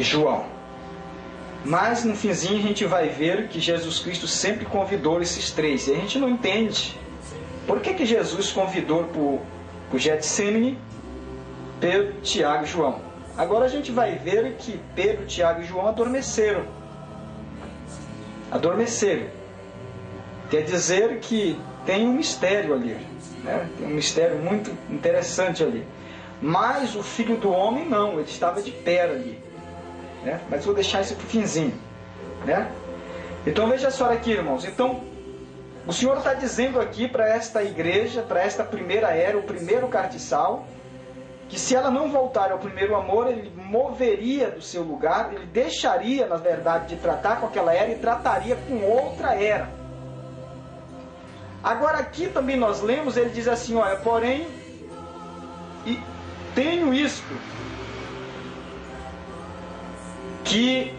e João. Mas no finzinho a gente vai ver que Jesus Cristo sempre convidou esses três. E a gente não entende por que Jesus convidou para o Getsemane Pedro, Tiago e João. Agora a gente vai ver que Pedro, Tiago e João adormeceram. Adormeceram. Quer dizer que tem um mistério ali, né? Tem um mistério muito interessante ali. Mas o Filho do Homem não, ele estava de pé ali, né? Mas vou deixar isso para o finzinho, né? Então veja só aqui, irmãos. Então o Senhor está dizendo aqui para esta igreja, para esta primeira era, o primeiro cartiçal, que se ela não voltar ao primeiro amor, ele moveria do seu lugar, ele deixaria, na verdade, de tratar com aquela era e trataria com outra era. Agora aqui também nós lemos, ele diz assim, olha, porém, e tenho isto, que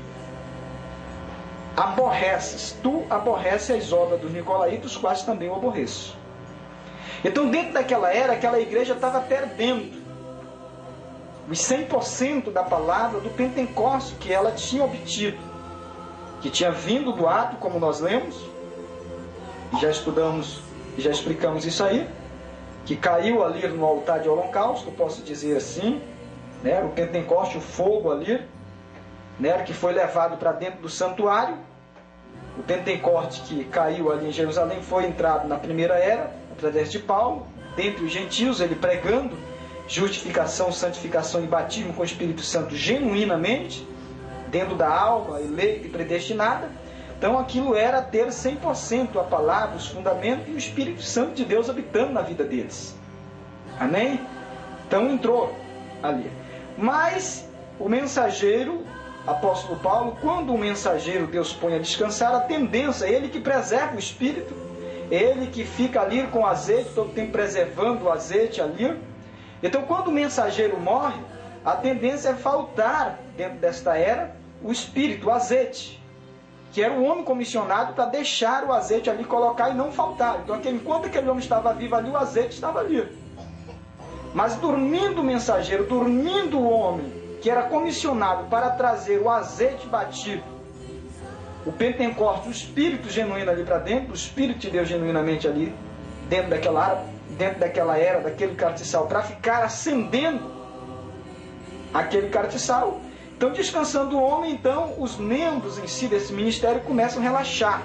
aborreces, tu aborreces as obras dos nicolaítas, quais também eu aborreço. Então dentro daquela era, aquela igreja estava perdendo os 100% da palavra do Pentecoste que ela tinha obtido, que tinha vindo do ato, como nós lemos, já estudamos, já explicamos isso aí, que caiu ali no altar de holocausto, posso dizer assim, né? O Pentecoste, o fogo ali, né? Que foi levado para dentro do santuário. O Pentecoste que caiu ali em Jerusalém foi entrado na primeira era, através de Paulo, dentre os gentios, ele pregando justificação, santificação e batismo com o Espírito Santo genuinamente, dentro da alma eleita e predestinada. Então aquilo era ter 100% a palavra, os fundamentos e o Espírito Santo de Deus habitando na vida deles. Amém? Então entrou ali. Mas o mensageiro, apóstolo Paulo, quando o mensageiro Deus põe a descansar, a tendência, ele que preserva o Espírito, ele que fica ali com azeite, todo tempo preservando o azeite ali. Então quando o mensageiro morre, a tendência é faltar dentro desta era o Espírito, o azeite, que era o homem comissionado para deixar o azeite ali, colocar e não faltar. Então enquanto aquele homem estava vivo ali, o azeite estava ali. Mas dormindo o mensageiro, dormindo o homem que era comissionado para trazer o azeite batido, o Pentecoste, o Espírito genuíno ali para dentro, o Espírito de Deus genuinamente ali dentro daquela era, daquele cartiçal, para ficar acendendo aquele cartiçal. Então, descansando o homem, então, os membros em si desse ministério começam a relaxar.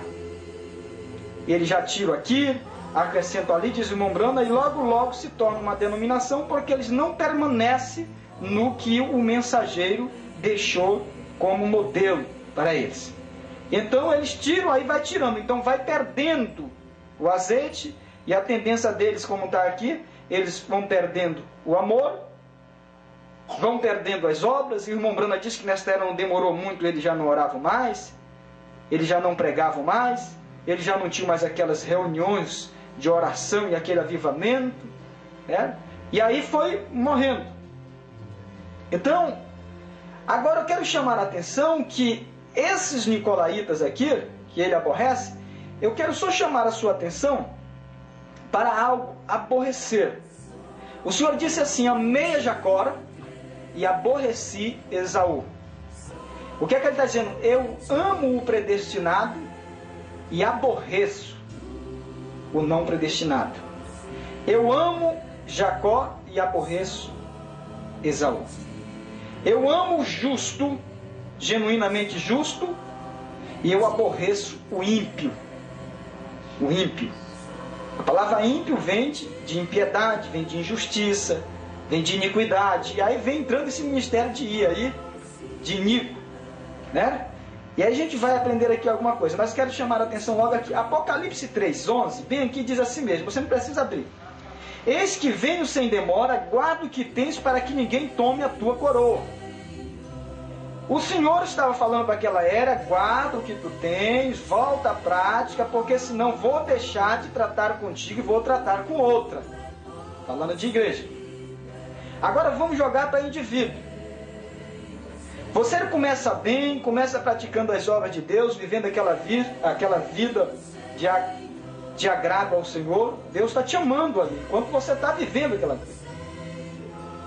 Ele já tira aqui, acrescenta ali, desmembrando, e logo, logo se torna uma denominação, porque eles não permanecem no que o mensageiro deixou como modelo para eles. Então, eles tiram, aí vai tirando. Então, vai perdendo o azeite, e a tendência deles, como está aqui, eles vão perdendo o amor, vão perdendo as obras. E o irmão Brana diz que nesta era não demorou muito, eles já não oravam mais, eles já não pregavam mais, eles já não tinham mais aquelas reuniões de oração e aquele avivamento, né? E aí foi morrendo. Então, agora eu quero chamar a atenção que esses nicolaítas aqui, que ele aborrece, eu quero só chamar a sua atenção para algo, aborrecer. O Senhor disse assim, amei a Jacó e aborreci Esaú. O que é que ele está dizendo? Eu amo o predestinado e aborreço o não predestinado. Eu amo Jacó e aborreço Esaú. Eu amo o justo, genuinamente justo, e eu aborreço o ímpio. O ímpio. A palavra ímpio vem de impiedade, vem de injustiça, vem de iniquidade. E aí vem entrando esse ministério de ir aí, de iníquo, né? E aí a gente vai aprender aqui alguma coisa. Mas quero chamar a atenção logo aqui. Apocalipse 3:11, bem aqui diz assim mesmo, você não precisa abrir. Eis que venho sem demora, guarda o que tens para que ninguém tome a tua coroa. O Senhor estava falando para aquela era, guarda o que tu tens, volta à prática, porque senão vou deixar de tratar contigo e vou tratar com outra. Falando de igreja. Agora vamos jogar para indivíduo. Você começa bem, começa praticando as obras de Deus, vivendo aquela vida de agrado ao Senhor. Deus está te amando ali, enquanto você está vivendo aquela vida.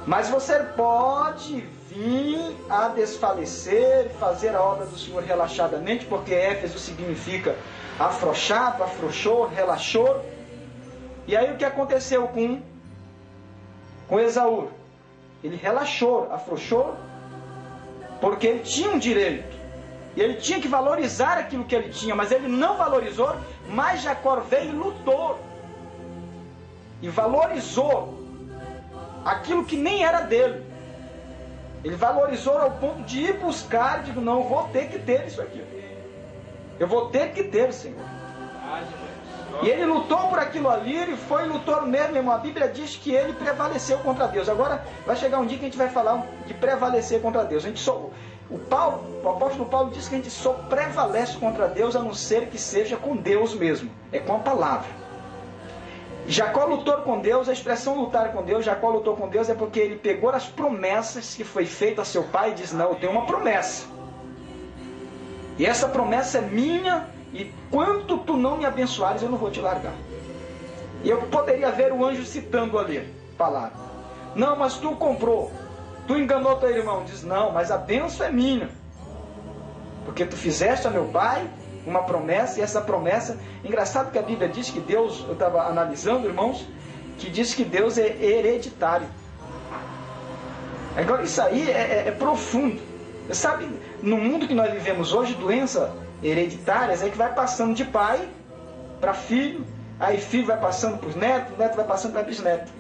Mas você pode vir a desfalecer, fazer a obra do Senhor relaxadamente, porque Éfeso significa afrouxado, afrouxou, relaxou. E aí o que aconteceu com Esaú? Ele relaxou, afrouxou, porque ele tinha um direito. E ele tinha que valorizar aquilo que ele tinha, mas ele não valorizou, mas Jacó veio e lutou. E valorizou aquilo que nem era dele. Ele valorizou ao ponto de ir buscar, digo, não, eu vou ter que ter isso aqui. Eu vou ter que ter, Senhor. E ele lutou por aquilo ali, ele foi e lutou mesmo, irmão. A Bíblia diz que ele prevaleceu contra Deus. Agora vai chegar um dia que a gente vai falar de prevalecer contra Deus. A gente só, o apóstolo Paulo diz que a gente só prevalece contra Deus a não ser que seja com Deus mesmo. É com a palavra. Jacó lutou com Deus, a expressão lutar com Deus, Jacó lutou com Deus é porque ele pegou as promessas que foi feita a seu pai e disse, não, eu tenho uma promessa. E essa promessa é minha, e quanto tu não me abençoares, eu não vou te largar. E eu poderia ver o anjo citando ali, palavra. Não, mas tu comprou, tu enganou teu irmão. Diz, não, mas a bênção é minha. Porque tu fizeste a meu pai uma promessa, e essa promessa, engraçado que a Bíblia diz que Deus, eu estava analisando, irmãos, que diz que Deus é hereditário. Agora isso aí é profundo. Você sabe, no mundo que nós vivemos hoje, doenças hereditárias é que vai passando de pai para filho, aí filho vai passando para os netos, neto vai passando para bisneto.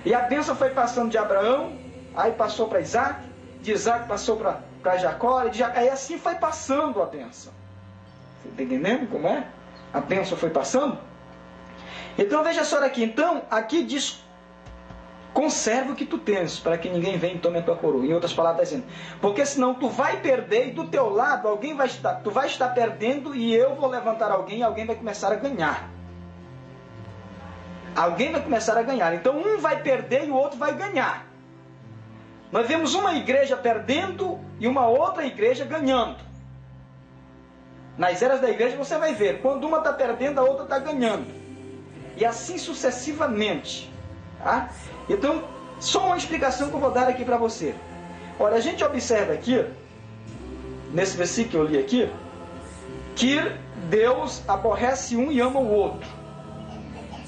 E a bênção foi passando de Abraão, aí passou para Isaac, de Isaac passou para Jacó, aí assim foi passando a bênção. Você está entendendo como é? A bênção foi passando. Então veja só aqui. Então, aqui diz, conserva o que tu tens, para que ninguém venha e tome a tua coroa. Em outras palavras, está dizendo, porque senão tu vai perder, e do teu lado alguém vai estar, tu vai estar perdendo, e eu vou levantar alguém, e alguém vai começar a ganhar. Alguém vai começar a ganhar. Então um vai perder e o outro vai ganhar. Nós vemos uma igreja perdendo e uma outra igreja ganhando. Nas eras da igreja você vai ver, quando uma está perdendo, a outra está ganhando. E assim sucessivamente. Tá? Então, só uma explicação que eu vou dar aqui para você. Olha, a gente observa aqui, nesse versículo que eu li aqui, que Deus aborrece um e ama o outro.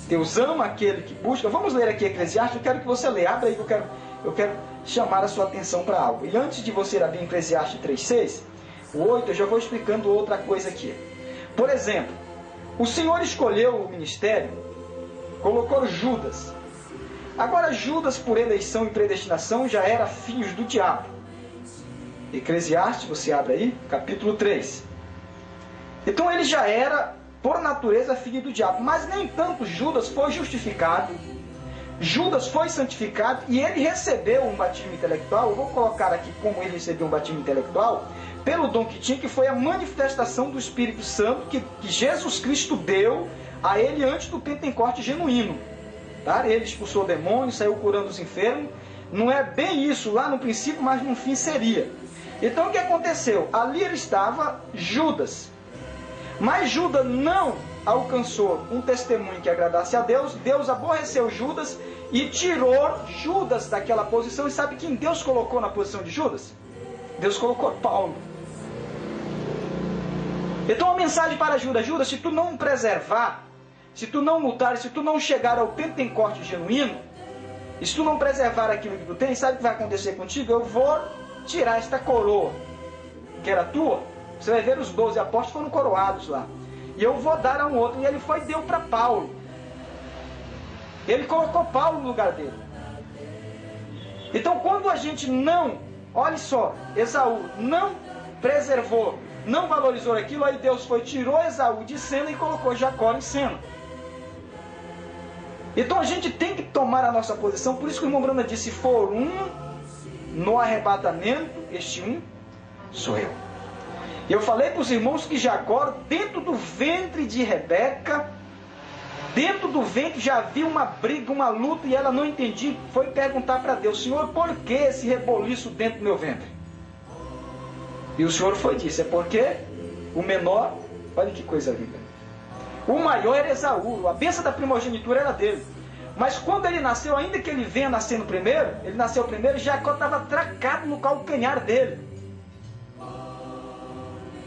Deus ama aquele que busca. Vamos ler aqui Eclesiastes, eu quero que você leia. Abre aí que eu quero chamar a sua atenção para algo. E antes de você abrir Eclesiastes 3,6... o 8, eu já vou explicando outra coisa aqui. Por exemplo, o Senhor escolheu o ministério, colocou Judas. Agora Judas, por eleição e predestinação, já era filho do diabo. Eclesiastes, você abre aí, capítulo 3. Então ele já era, por natureza, filho do diabo. Mas nem tanto Judas foi justificado. Judas foi santificado e ele recebeu um batismo intelectual. Eu vou colocar aqui como ele recebeu um batismo intelectual, pelo dom que tinha, que foi a manifestação do Espírito Santo que Jesus Cristo deu a ele antes do Pentecoste genuíno. Tá? Ele expulsou demônios, saiu curando os enfermos. Não é bem isso lá no princípio, mas no fim seria. Então o que aconteceu? Ali estava Judas. Mas Judas não alcançou um testemunho que agradasse a Deus. Deus aborreceu Judas e tirou Judas daquela posição. E sabe quem Deus colocou na posição de Judas? Deus colocou Paulo. Então a mensagem para Judas: Judas, se tu não preservar, se tu não lutar, se tu não chegar ao Pentecoste genuíno, e se tu não preservar aquilo que tu tens, sabe o que vai acontecer contigo? Eu vou tirar esta coroa, que era tua. Você vai ver os 12 apóstolos foram coroados lá. E eu vou dar a um outro. E ele foi e deu para Paulo. Ele colocou Paulo no lugar dele. Então quando a gente não, olha só, Esaú não preservou, não valorizou aquilo, aí Deus foi, tirou Esaú de cena e colocou Jacó em cena. Então a gente tem que tomar a nossa posição. Por isso que o irmão Branda disse: se for um no arrebatamento, este um sou eu. E eu falei para os irmãos que Jacó, dentro do ventre de Rebeca, dentro do ventre já havia uma briga, uma luta, e ela não entendia. Foi perguntar para Deus: Senhor, por que esse reboliço dentro do meu ventre? E o Senhor foi e disse: é porque o menor, olha que coisa linda, o maior era Esaú, a bênção da primogenitura era dele. Mas quando ele nasceu, ainda que ele venha nascendo primeiro, ele nasceu primeiro, Jacó estava atracado no calcanhar dele.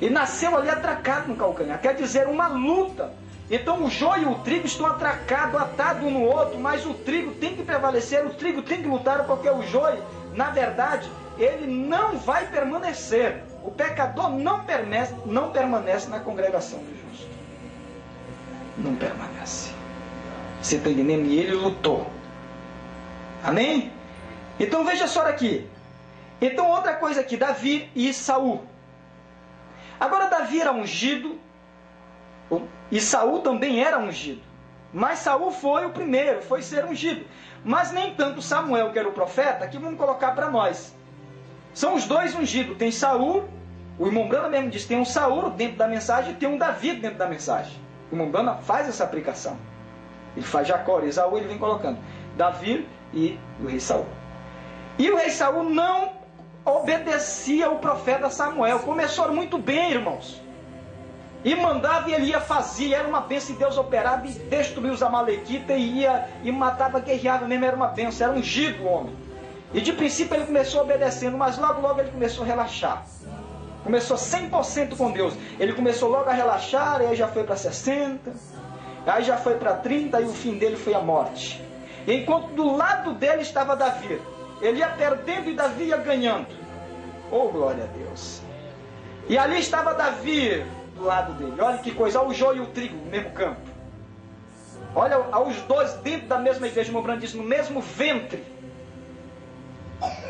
Ele nasceu ali atracado no calcanhar, quer dizer, uma luta. Então o joio e o trigo estão atracados, atados um no outro, mas o trigo tem que prevalecer, o trigo tem que lutar, porque o joio, na verdade, ele não vai permanecer. O pecador não permanece na congregação do justo. Não permanece. Você está entendendo? E ele lutou. Amém? Então veja só aqui. Então outra coisa aqui, Davi e Saul. Agora Davi era ungido, e Saul também era ungido. Mas Saul foi o primeiro, foi ser ungido. Mas nem tanto Samuel, que era o profeta, aqui vamos colocar para nós. São os dois ungidos. Tem Saul, o irmão Brana mesmo diz, tem um Saul dentro da mensagem e tem um Davi dentro da mensagem. O irmão Brana faz essa aplicação. Ele faz Jacó, Esaú, ele vem colocando Davi e o rei Saul. E o rei Saul não obedecia o profeta Samuel. Começou muito bem, irmãos. E mandava e ele ia fazer, era uma bênção, e Deus operava e destruía os amalequitas, e ia e matava, guerreava mesmo, era uma bênção, era ungido o homem. E de princípio ele começou obedecendo, mas logo ele começou a relaxar. Começou 100% com Deus. Ele começou logo a relaxar, e aí já foi para 60, aí já foi para 30, e o fim dele foi a morte. E enquanto do lado dele estava Davi, ele ia perdendo e Davi ia ganhando. Oh, glória a Deus. E ali estava Davi do lado dele. Olha que coisa, olha o joio e o trigo no mesmo campo. Olha os dois dentro da mesma igreja, o Brando disse, no mesmo ventre.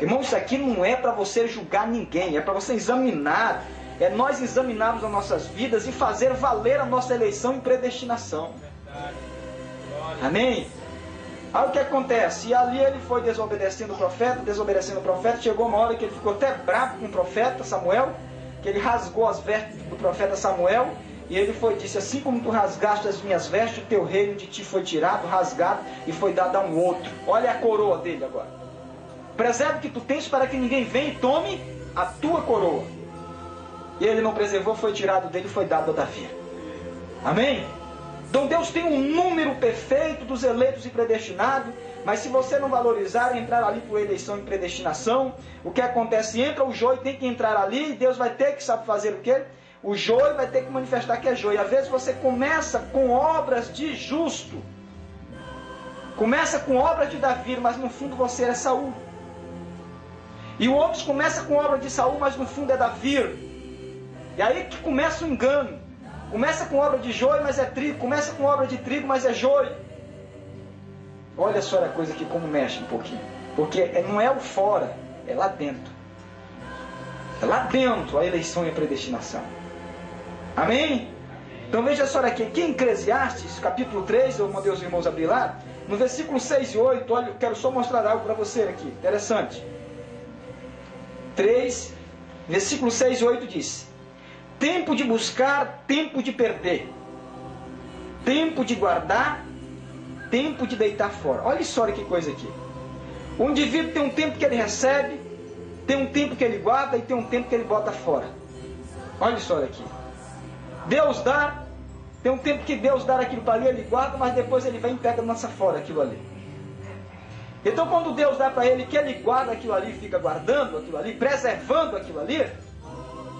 Irmão, isso aqui não é para você julgar ninguém, é para você examinar. É nós examinarmos as nossas vidas e fazer valer a nossa eleição e predestinação. Amém? Aí o que acontece? E ali ele foi desobedecendo o profeta, chegou uma hora que ele ficou até bravo com o profeta Samuel, que ele rasgou as vestes do profeta Samuel, e ele disse, assim como tu rasgaste as minhas vestes, o teu reino de ti foi tirado, rasgado, e foi dado a um outro. Olha a coroa dele agora. Preserva o que tu tens para que ninguém venha e tome a tua coroa. E ele não preservou, foi tirado dele e foi dado a Davi. Amém? Então Deus tem um número perfeito dos eleitos e predestinados, mas se você não valorizar, entrar ali por eleição e predestinação, o que acontece? Entra o joio, tem que entrar ali, e Deus vai ter que saber fazer o quê? O joio vai ter que manifestar que é joio. Às vezes você começa com obras de justo, começa com obras de Davi, mas no fundo você é Saul. E o outro começa com obra de Saul, mas no fundo é Davi. E aí que começa o engano. Começa com obra de joio, mas é trigo. Começa com obra de trigo, mas é joio. Olha só a coisa aqui como mexe um pouquinho. Porque não é o fora, é lá dentro. É lá dentro a eleição e a predestinação. Amém? Então veja só aqui. Aqui em Eclesiastes, capítulo 3, eu mandei os irmãos abrir lá. No versículo 6 e 8, olha, eu quero só mostrar algo para você aqui. Interessante. 3, versículo 6 e 8 diz: tempo de buscar, tempo de perder, tempo de guardar, tempo de deitar fora. Olha só que coisa aqui. O indivíduo tem um tempo que ele recebe, tem um tempo que ele guarda e tem um tempo que ele bota fora. Olha só aqui. Deus dá, tem um tempo que Deus dá aquilo para ali, ele guarda, mas depois ele vem e pega e lança fora aquilo ali. Então quando Deus dá para ele que ele guarda aquilo ali, fica guardando aquilo ali, preservando aquilo ali,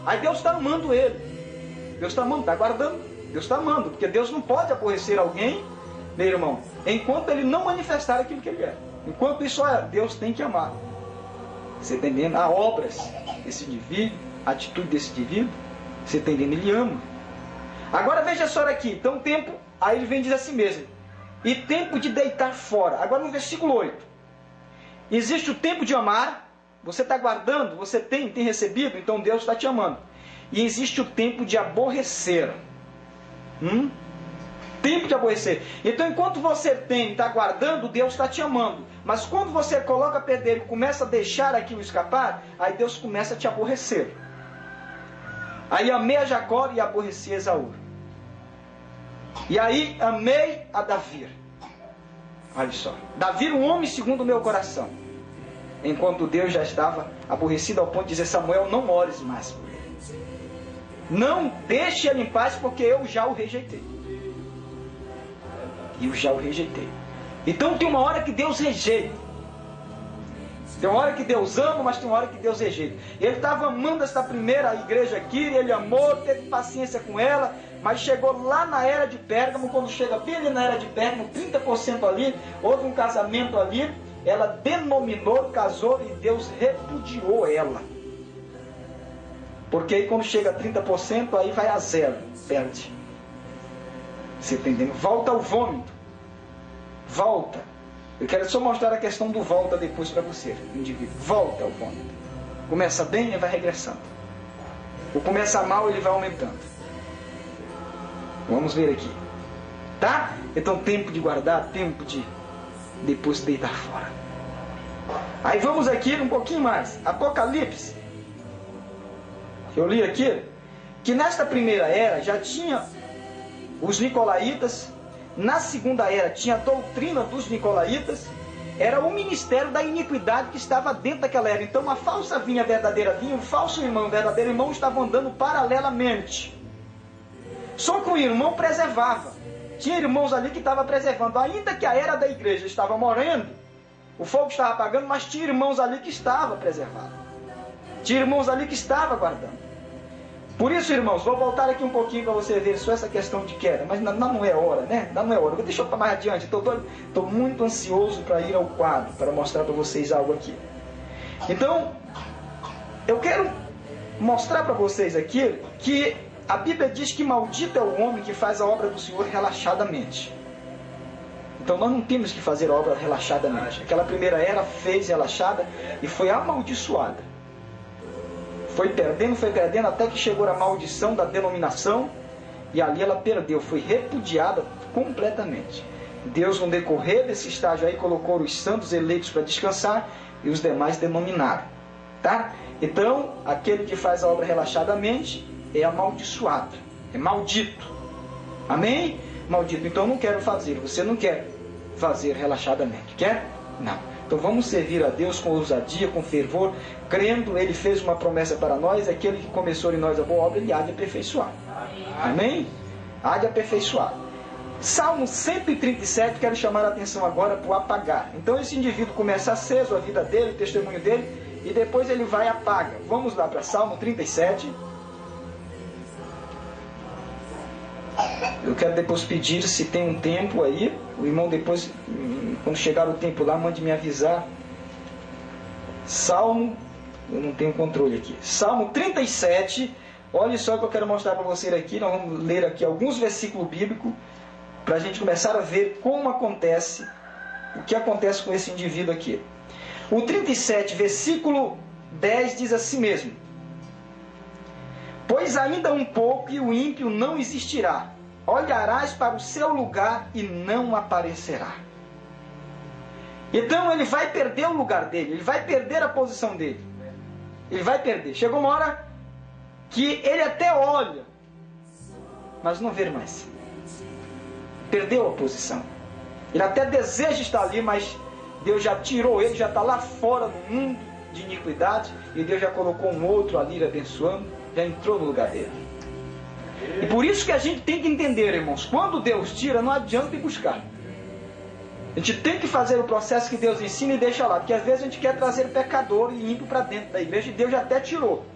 aí Deus está amando ele. Deus está amando, está guardando, Deus está amando, porque Deus não pode aborrecer alguém, meu irmão, enquanto ele não manifestar aquilo que ele é. Enquanto isso, Deus tem que amar. Você está entendendo? Há obras desse indivíduo, a atitude desse indivíduo, você está entendendo? Ele ama. Agora veja só aqui, então tempo, aí ele vem e diz assim mesmo, e tempo de deitar fora. Agora no versículo 8, existe o tempo de amar, você está guardando, você tem recebido, então Deus está te amando. E existe o tempo de aborrecer. Tempo de aborrecer. Então enquanto você está guardando, Deus está te amando. Mas quando você coloca a perder e começa a deixar aquilo escapar, aí Deus começa a te aborrecer. Aí amei a Jacó e aborreci a Esaú. E aí amei a Davi. Olha só. Davi, um homem segundo o meu coração. Enquanto Deus já estava aborrecido ao ponto de dizer: Samuel, não ores mais por ele. Não deixe ele em paz, porque eu já o rejeitei. Eu já o rejeitei. Então tem uma hora que Deus rejeita. Tem uma hora que Deus ama, mas tem uma hora que Deus rejeita. Ele estava amando essa primeira igreja aqui, ele amou, teve paciência com ela, mas chegou lá na era de Pérgamo, quando chega bem ali na era de Pérgamo, 30% ali, houve um casamento ali, ela denominou, casou e Deus repudiou ela. Porque aí quando chega a 30%, aí vai a zero, perde. Você está entendendo? Volta ao vômito. Volta. Eu quero só mostrar a questão do volta depois para você, indivíduo. Volta ao vômito. Começa bem, ele vai regressando. Ou começa mal, ele vai aumentando. Vamos ver aqui. Tá? Então tempo de guardar, tempo de depois deitar fora. Aí vamos aqui um pouquinho mais. Apocalipse. Eu li aqui que nesta primeira era já tinha os nicolaítas. Na segunda era tinha a doutrina dos nicolaítas. Era o ministério da iniquidade que estava dentro daquela era. Então uma falsa vinha, a verdadeira vinha, um falso irmão, o verdadeiro irmão estavam andando paralelamente. Só que o irmão preservava. Tinha irmãos ali que estavam preservando. Ainda que a era da igreja estava morrendo, o fogo estava apagando, mas tinha irmãos ali que estavam preservando. Tinha irmãos ali que estavam guardando. Por isso, irmãos, vou voltar aqui um pouquinho para você ver só essa questão de queda. Mas não é hora, né? Não é hora. Deixa eu para mais adiante. Estou muito ansioso para ir ao quadro, para mostrar para vocês algo aqui. Então, eu quero mostrar para vocês aqui que a Bíblia diz que maldito é o homem que faz a obra do Senhor relaxadamente. Então nós não temos que fazer a obra relaxadamente. Aquela primeira era fez relaxada e foi amaldiçoada. Foi perdendo, até que chegou a maldição da denominação, e ali ela perdeu, foi repudiada completamente. Deus, no decorrer desse estágio aí, colocou os santos eleitos para descansar, e os demais denominaram. Tá? Então, aquele que faz a obra relaxadamente é amaldiçoado, é maldito. Amém? Maldito. Então eu não quero fazer, você não quer fazer relaxadamente, quer? Não. Então vamos servir a Deus com ousadia, com fervor, crendo. Ele fez uma promessa para nós, aquele que começou em nós a boa obra, ele há de aperfeiçoar. Amém? Há de aperfeiçoar. Salmo 137, quero chamar a atenção agora para o apagar. Então esse indivíduo começa aceso, a vida dele, o testemunho dele, e depois ele vai e apaga. Vamos lá para Salmo 37. Eu quero depois pedir se tem um tempo aí. O irmão depois, quando chegar o tempo lá, mande me avisar. Salmo, eu não tenho controle aqui. Salmo 37. Olha só o que eu quero mostrar para você aqui. Nós vamos ler aqui alguns versículos bíblicos para a gente começar a ver como acontece, o que acontece com esse indivíduo aqui. O 37, versículo 10 diz assim mesmo: pois ainda um pouco e o ímpio não existirá. Olharás para o seu lugar e não aparecerá. Então ele vai perder o lugar dele, ele vai perder a posição dele. Ele vai perder. Chegou uma hora que ele até olha, mas não vê mais. Perdeu a posição. Ele até deseja estar ali, mas Deus já tirou ele, já está lá fora no mundo de iniquidade, e Deus já colocou um outro ali abençoando, já entrou no lugar dele. E por isso que a gente tem que entender, irmãos, quando Deus tira, não adianta ir buscar. A gente tem que fazer o processo que Deus ensina e deixa lá, porque às vezes a gente quer trazer pecador e ímpio para dentro da igreja, e Deus já até tirou.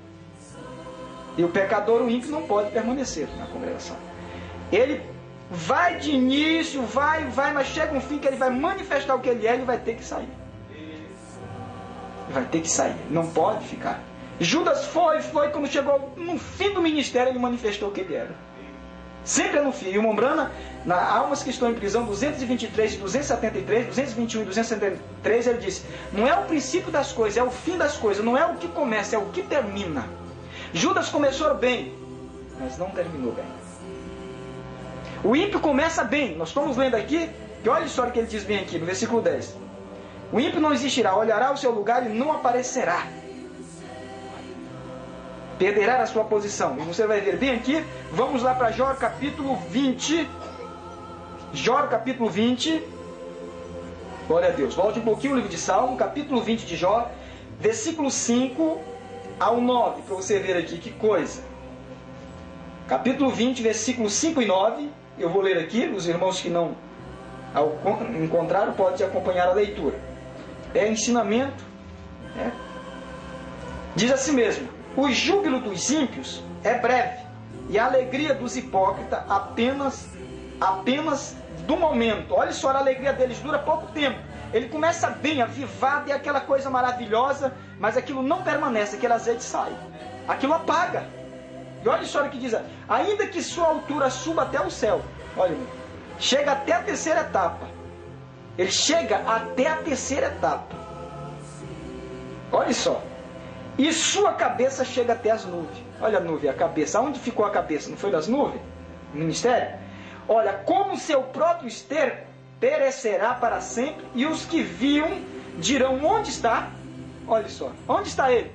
E o pecador, o ímpio, não pode permanecer na congregação. Ele vai de início, vai, mas chega um fim que ele vai manifestar o que ele é, ele vai ter que sair. Vai ter que sair, não pode ficar. Judas foi, quando chegou no fim do ministério, ele manifestou o que ele era. Sempre é no fim. E o Mombrana, na Almas que estão em prisão, 223, 273, 221 e 273, ele disse: não é o princípio das coisas, é o fim das coisas, não é o que começa, é o que termina. Judas começou bem, mas não terminou bem. O ímpio começa bem. Nós estamos lendo aqui, que olha a história que ele diz bem aqui, no versículo 10. O ímpio não existirá, olhará o seu lugar e não aparecerá. Perderá a sua posição. E você vai ver bem aqui, vamos lá para Jó capítulo 20. Jó capítulo 20. Glória a Deus. Volte um pouquinho o livro de Salmo, capítulo 20 de Jó, versículo 5 ao 9, para você ver aqui que coisa. Capítulo 20, versículos 5 e 9. Eu vou ler aqui, os irmãos que não Ao contrário, pode acompanhar a leitura. É ensinamento. Diz assim mesmo: o júbilo dos ímpios é breve, e a alegria dos hipócritas apenas do momento. Olha só, a alegria deles dura pouco tempo. Ele começa bem, avivado, e aquela coisa maravilhosa, mas aquilo não permanece, aquele azeite sai. Aquilo apaga. E olha só o que diz: ainda que sua altura suba até o céu. Olha, chega até a terceira etapa. Ele chega até a terceira etapa. Olha só. E sua cabeça chega até as nuvens. Olha a nuvem, a cabeça. Aonde ficou a cabeça? Não foi das nuvens? No ministério? Olha, como seu próprio esterco perecerá para sempre, e os que viam dirão: onde está? Olha só, onde está ele?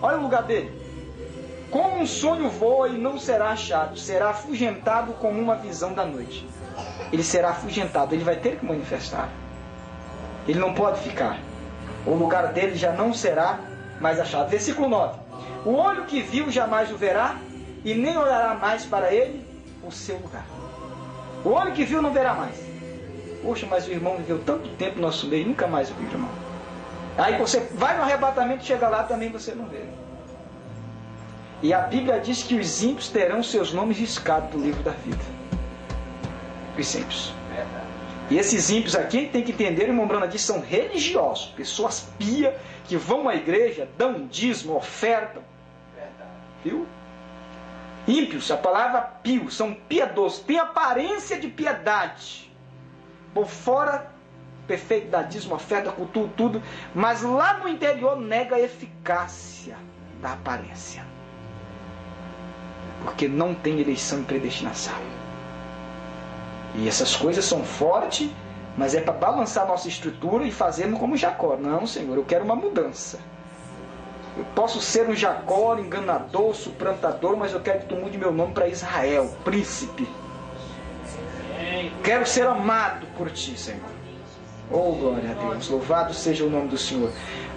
Olha o lugar dele. Como um sonho voa e não será achado, será afugentado como uma visão da noite. Ele será afugentado, ele vai ter que manifestar. Ele não pode ficar. O lugar dele já não será mais achado. Versículo 9. O olho que viu jamais o verá, e nem olhará mais para ele o seu lugar. O olho que viu não verá mais. Poxa, mas o irmão viveu tanto tempo no nosso meio, nunca mais viu, irmão. Aí você vai no arrebatamento, chega lá, também você não vê. E a Bíblia diz que os ímpios terão seus nomes riscados do livro da vida. Os ímpios. E esses ímpios aqui, tem que entender, o irmão Brana diz, são religiosos. Pessoas pias, que vão à igreja, dão dízimo, ofertam. Viu? Ímpios, a palavra pio, são piedosos, têm aparência de piedade. Por fora, perfeito, dá dízimo, oferta, cultura, tudo. Mas lá no interior nega a eficácia da aparência. Porque não tem eleição e predestinação. E essas coisas são fortes, mas é para balançar a nossa estrutura e fazermos como Jacó. Não, Senhor, eu quero uma mudança. Eu posso ser um Jacó, enganador, suplantador, mas eu quero que tu mude meu nome para Israel, príncipe. Quero ser amado por ti, Senhor. Oh, glória a Deus. Louvado seja o nome do Senhor.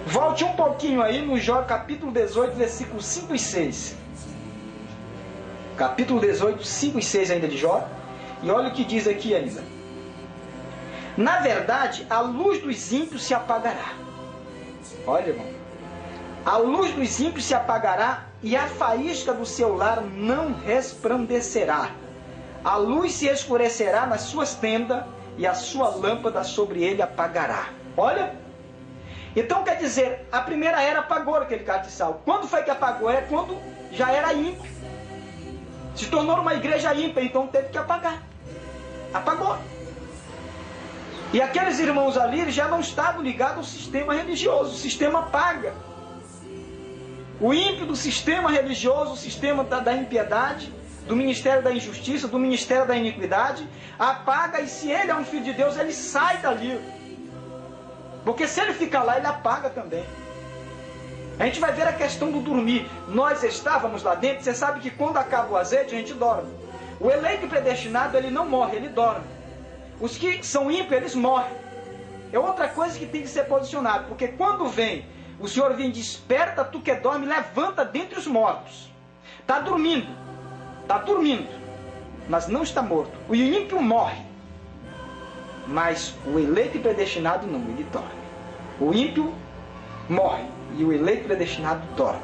Volte um pouquinho aí no Jó, capítulo 18, versículos 5 e 6. Capítulo 18, 5 e 6 ainda de Jó. E olha o que diz aqui ainda. Na verdade, a luz dos ímpios se apagará. Olha, irmão. A luz dos ímpios se apagará e a faísca do seu lar não resplandecerá. A luz se escurecerá nas suas tendas e a sua lâmpada sobre ele apagará. Olha. Então quer dizer, a primeira era apagou aquele castiçal. Quando foi que apagou? É quando já era ímpio. Se tornou uma igreja ímpia, então teve que apagar. Apagou. E aqueles irmãos ali eles já não estavam ligados ao sistema religioso. O sistema apaga. O ímpio do sistema religioso, o sistema da impiedade, do ministério da injustiça, do ministério da iniquidade, apaga, e se ele é um filho de Deus, ele sai dali. Porque se ele ficar lá, ele apaga também. A gente vai ver a questão do dormir. Nós estávamos lá dentro, você sabe que quando acaba o azeite, a gente dorme. O eleito predestinado, ele não morre, ele dorme. Os que são ímpios, eles morrem. É outra coisa que tem que ser posicionado, porque quando vem, o Senhor vem, desperta, tu que dorme, levanta dentre os mortos. Está dormindo, mas não está morto. O ímpio morre, mas o eleito e predestinado não, ele dorme. O ímpio morre e o eleito predestinado dorme.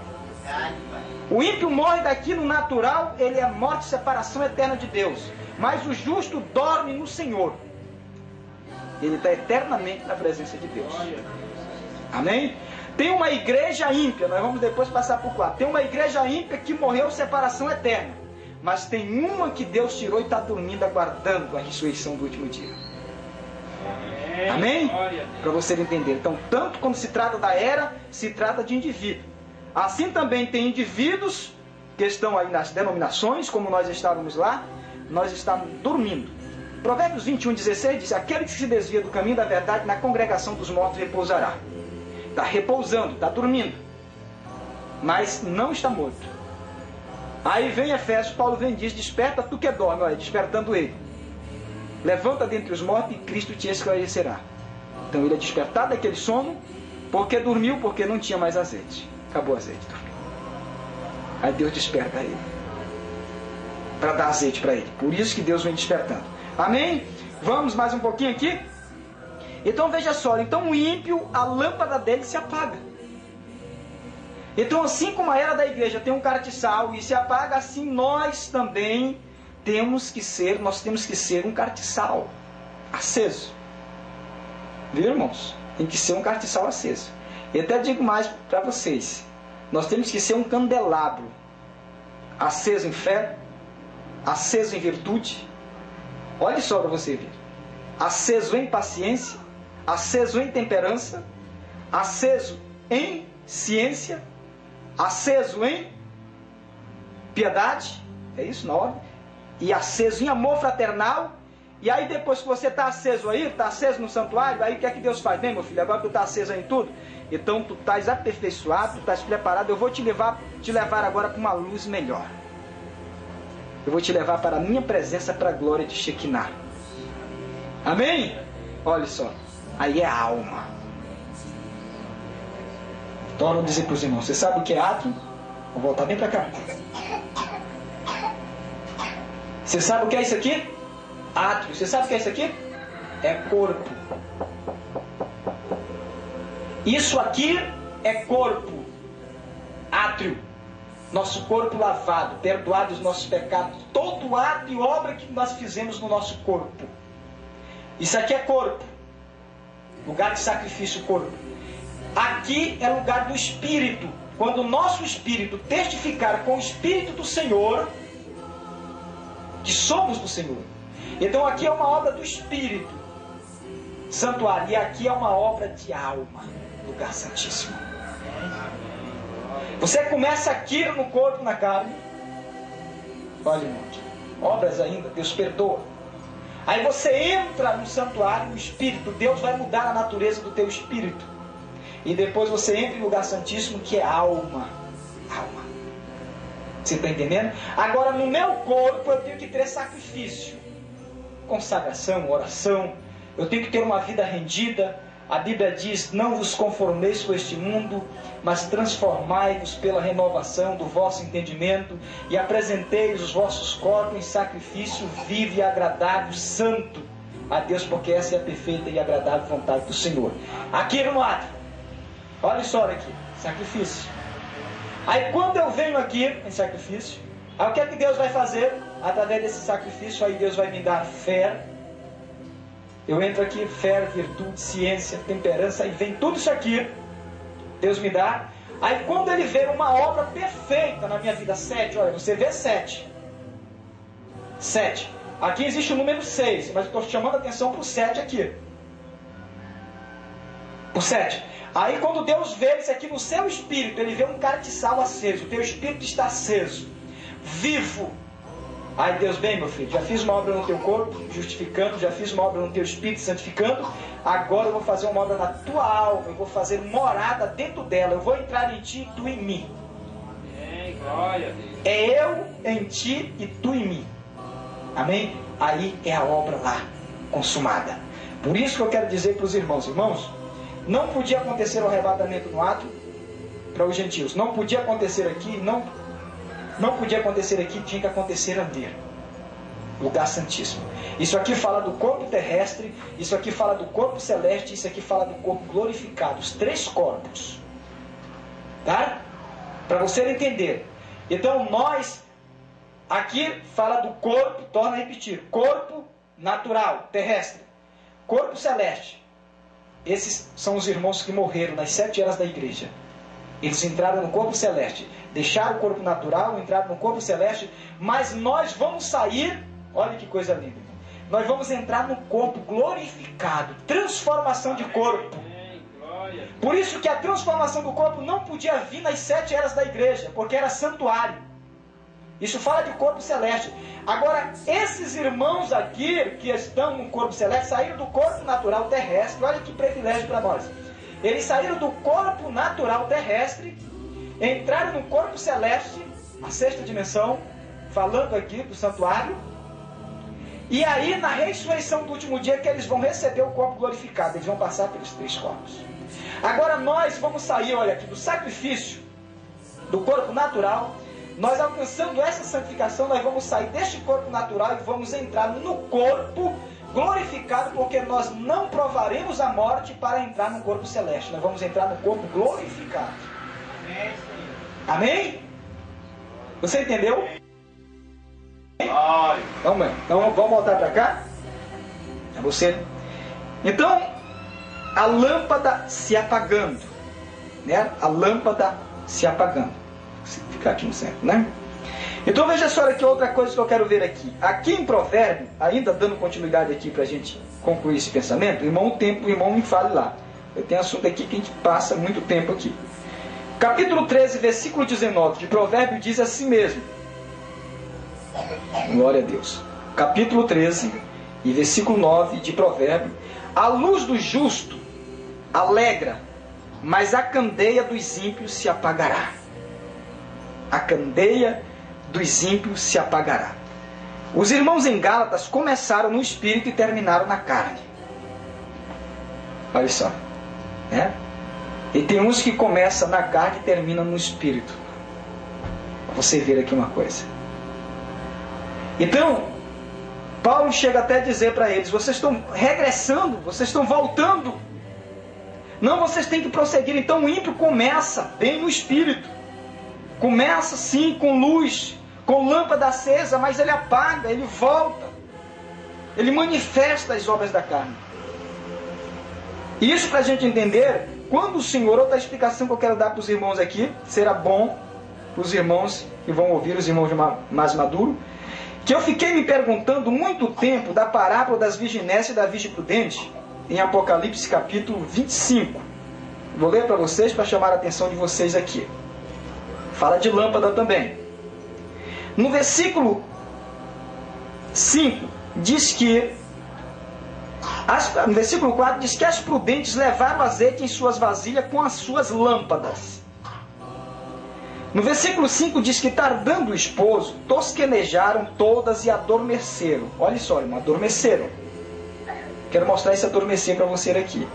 O ímpio morre daqui no natural, ele é morte e separação eterna de Deus. Mas o justo dorme no Senhor. Ele está eternamente na presença de Deus. Amém? Tem uma igreja ímpia, nós vamos depois passar por 4. Tem uma igreja ímpia que morreu separação eterna. Mas tem uma que Deus tirou e está dormindo, aguardando a ressurreição do último dia. Amém? Para você entender. Então, tanto quando se trata da era, se trata de indivíduo. Assim também tem indivíduos que estão aí nas denominações, como nós estávamos lá, nós estamos dormindo. Provérbios 21:16 diz: aquele que se desvia do caminho da verdade, na congregação dos mortos repousará. Está repousando, está dormindo, mas não está morto. Aí vem Efésios, Paulo vem e diz: desperta tu que dorme, olha, despertando ele. Levanta dentre os mortos e Cristo te esclarecerá. Então ele é despertado daquele sono, porque dormiu, porque não tinha mais azeite. Acabou o azeite, dormiu. Aí Deus desperta ele, para dar azeite para ele. Por isso que Deus vem despertando. Amém? Vamos mais um pouquinho aqui? Então veja só, então o ímpio, a lâmpada dele se apaga. Então assim como a era da igreja tem um cartiçal e se apaga, assim nós também temos que ser um cartiçal aceso. Viu, irmãos? Tem que ser um cartiçal aceso. E até digo mais para vocês, nós temos que ser um candelabro aceso em fé, aceso em virtude. Olha só para você ver. Aceso em paciência, aceso em temperança, aceso em ciência, aceso em piedade, é isso na ordem, e aceso em amor fraternal. E aí depois que você está aceso aí, está aceso no santuário, aí o que é que Deus faz? Bem, meu filho, agora tu está aceso aí em tudo, então tu estás aperfeiçoado, tu estás preparado, eu vou te levar agora para uma luz melhor. Eu vou te levar para a minha presença, para a glória de Shekinah. Amém? Olha só, aí é a alma. Torno a dizer para os irmãos, você sabe o que é átrio? Vou voltar bem para cá. Você sabe o que é isso aqui? Átrio. Você sabe o que é isso aqui? É corpo. Isso aqui é corpo. Átrio. Nosso corpo lavado, perdoados os nossos pecados. Todo ato e obra que nós fizemos no nosso corpo. Isso aqui é corpo. Lugar de sacrifício, corpo. Aqui é lugar do Espírito. Quando o nosso Espírito testificar com o Espírito do Senhor, que somos do Senhor. Então aqui é uma obra do Espírito, santuário. E aqui é uma obra de alma, lugar santíssimo. Você começa aqui no corpo, na carne. Olha, irmão, obras ainda, Deus perdoa. Aí você entra no santuário, no Espírito, Deus vai mudar a natureza do teu Espírito. E depois você entra em lugar santíssimo, que é alma. Alma. Você está entendendo? Agora, no meu corpo, eu tenho que ter sacrifício. Consagração, oração. Eu tenho que ter uma vida rendida. A Bíblia diz, não vos conformeis com este mundo, mas transformai-vos pela renovação do vosso entendimento e apresenteis os vossos corpos em sacrifício vivo e agradável, santo a Deus, porque essa é a perfeita e agradável vontade do Senhor. Aqui no átrio, olha só aqui, sacrifício. Aí quando eu venho aqui em sacrifício, aí o que é que Deus vai fazer? Através desse sacrifício, aí Deus vai me dar fé. Eu entro aqui, fé, virtude, ciência, temperança, aí vem tudo isso aqui, Deus me dá. Aí quando Ele vê uma obra perfeita na minha vida, 7, olha, você vê 7. 7. Aqui existe o número 6, mas eu estou chamando a atenção para o 7 aqui. O 7. Aí quando Deus vê isso aqui no seu espírito, Ele vê um cartiçal aceso, o teu espírito está aceso, vivo. Aí Deus, bem, meu filho, já fiz uma obra no teu corpo, justificando, já fiz uma obra no teu espírito, santificando, agora eu vou fazer uma obra na tua alma, eu vou fazer morada dentro dela, eu vou entrar em ti e tu em mim. Amém, glória a Deus. É eu em ti e tu em mim. Amém? Aí é a obra lá, consumada. Por isso que eu quero dizer para os irmãos, não podia acontecer o arrebatamento no ato para os gentios, não podia acontecer aqui, não podia acontecer aqui, tinha que acontecer ali. Lugar santíssimo. Isso aqui fala do corpo terrestre, isso aqui fala do corpo celeste, isso aqui fala do corpo glorificado. Os 3 corpos. Tá? Para você entender. Então nós, aqui fala do corpo, torna a repetir. Corpo natural, terrestre. Corpo celeste. Esses são os irmãos que morreram nas 7 eras da igreja. Eles entraram no corpo celeste, deixaram o corpo natural, entraram no corpo celeste, mas nós vamos sair, olha que coisa linda, nós vamos entrar no corpo glorificado, transformação de corpo. Por isso que a transformação do corpo não podia vir nas 7 eras da igreja, porque era santuário. Isso fala de corpo celeste. Agora, esses irmãos aqui, que estão no corpo celeste, saíram do corpo natural terrestre, olha que privilégio para nós. Eles saíram do corpo natural terrestre, entraram no corpo celeste, a 6ª dimensão, falando aqui do santuário, e aí na ressurreição do último dia que eles vão receber o corpo glorificado, eles vão passar pelos 3 corpos. Agora nós vamos sair, olha aqui, do sacrifício do corpo natural, nós alcançando essa santificação, nós vamos sair deste corpo natural e vamos entrar no corpo glorificados, porque nós não provaremos a morte para entrar no corpo celeste. Nós vamos entrar no corpo glorificado. Amém? Você entendeu? Então vamos voltar para cá? É você. Então, a lâmpada se apagando, né? A lâmpada se apagando. Vou ficar aqui no centro, né? Então veja só aqui outra coisa que eu quero ver aqui. Aqui em Provérbio, ainda dando continuidade aqui para a gente concluir esse pensamento, o irmão me fale lá. Eu tenho assunto aqui que a gente passa muito tempo aqui. Capítulo 13, versículo 19 de Provérbio diz assim mesmo. Glória a Deus. Capítulo 13 e versículo 9 de Provérbio. A luz do justo alegra, mas a candeia dos ímpios se apagará. A candeia dos ímpios se apagará. Os irmãos em Gálatas começaram no espírito e terminaram na carne. Olha só, né? E tem uns que começam na carne e terminam no espírito. Você ver aqui uma coisa. Então, Paulo chega até a dizer para eles: vocês estão regressando, vocês estão voltando. Não, vocês têm que prosseguir. Então o ímpio começa bem no espírito. Começa sim com luz, com lâmpada acesa, mas ele apaga, ele volta. Ele manifesta as obras da carne. E isso para a gente entender, quando o Senhor, outra explicação que eu quero dar para os irmãos aqui, será bom para os irmãos que vão ouvir, os irmãos mais maduros, que eu fiquei me perguntando muito tempo da parábola das virginécias e da virgem prudente, em Apocalipse capítulo 25. Vou ler para vocês para chamar a atenção de vocês aqui. Fala de lâmpada também. No versículo 5, diz que... No versículo 4, diz que as prudentes levaram azeite em suas vasilhas com as suas lâmpadas. No versículo 5 diz que, tardando o esposo, tosquenejaram todas e adormeceram. Olha só, irmão, adormeceram. Quero mostrar esse adormecer para você aqui.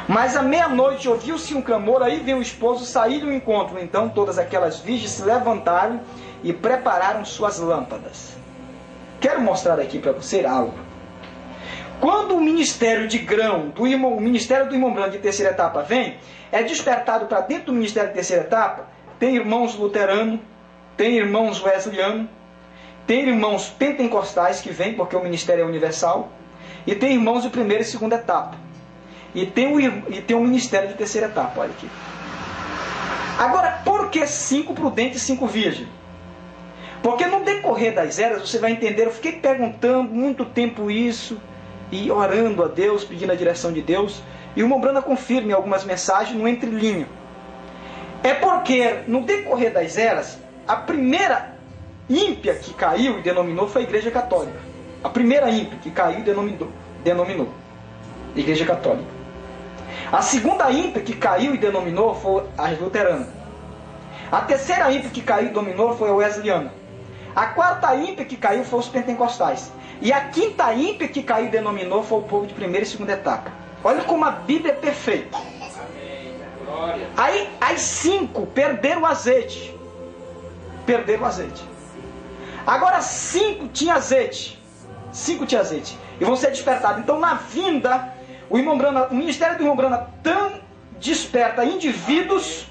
Mas à meia-noite ouviu-se um clamor, aí veio o esposo sair ao encontro. Então todas aquelas virgens se levantaram e prepararam suas lâmpadas. Quero mostrar aqui para você algo. Quando o ministério de grão, o ministério do irmão Branco de terceira etapa vem, é despertado para dentro do ministério de terceira etapa. Tem irmãos luteranos, tem irmãos wesleyano, tem irmãos pentecostais que vêm, porque o ministério é universal, e tem irmãos de primeira e segunda etapa. E tem o ministério de terceira etapa, olha aqui. Agora, por que 5 prudentes e 5 virgens? Porque no decorrer das eras, você vai entender, eu fiquei perguntando muito tempo isso, e orando a Deus, pedindo a direção de Deus, e o irmão Brana confirma em algumas mensagens no entrelinho. É porque no decorrer das eras, a primeira ímpia que caiu e denominou foi a Igreja Católica. A primeira ímpia que caiu e denominou a Igreja Católica. A segunda ímpia que caiu e denominou foi a luterana. A terceira ímpia que caiu e dominou foi a wesleyana. A quarta ímpia que caiu foi os pentecostais. E a quinta ímpia que caiu e denominou foi o povo de primeira e segunda etapa. Olha como a Bíblia é perfeita. Aí as 5 perderam o azeite. Perderam o azeite. Agora 5 tinham azeite. 5 tinham azeite. E vão ser despertados. Então na vinda, o ministério do irmão Brana tão desperta indivíduos.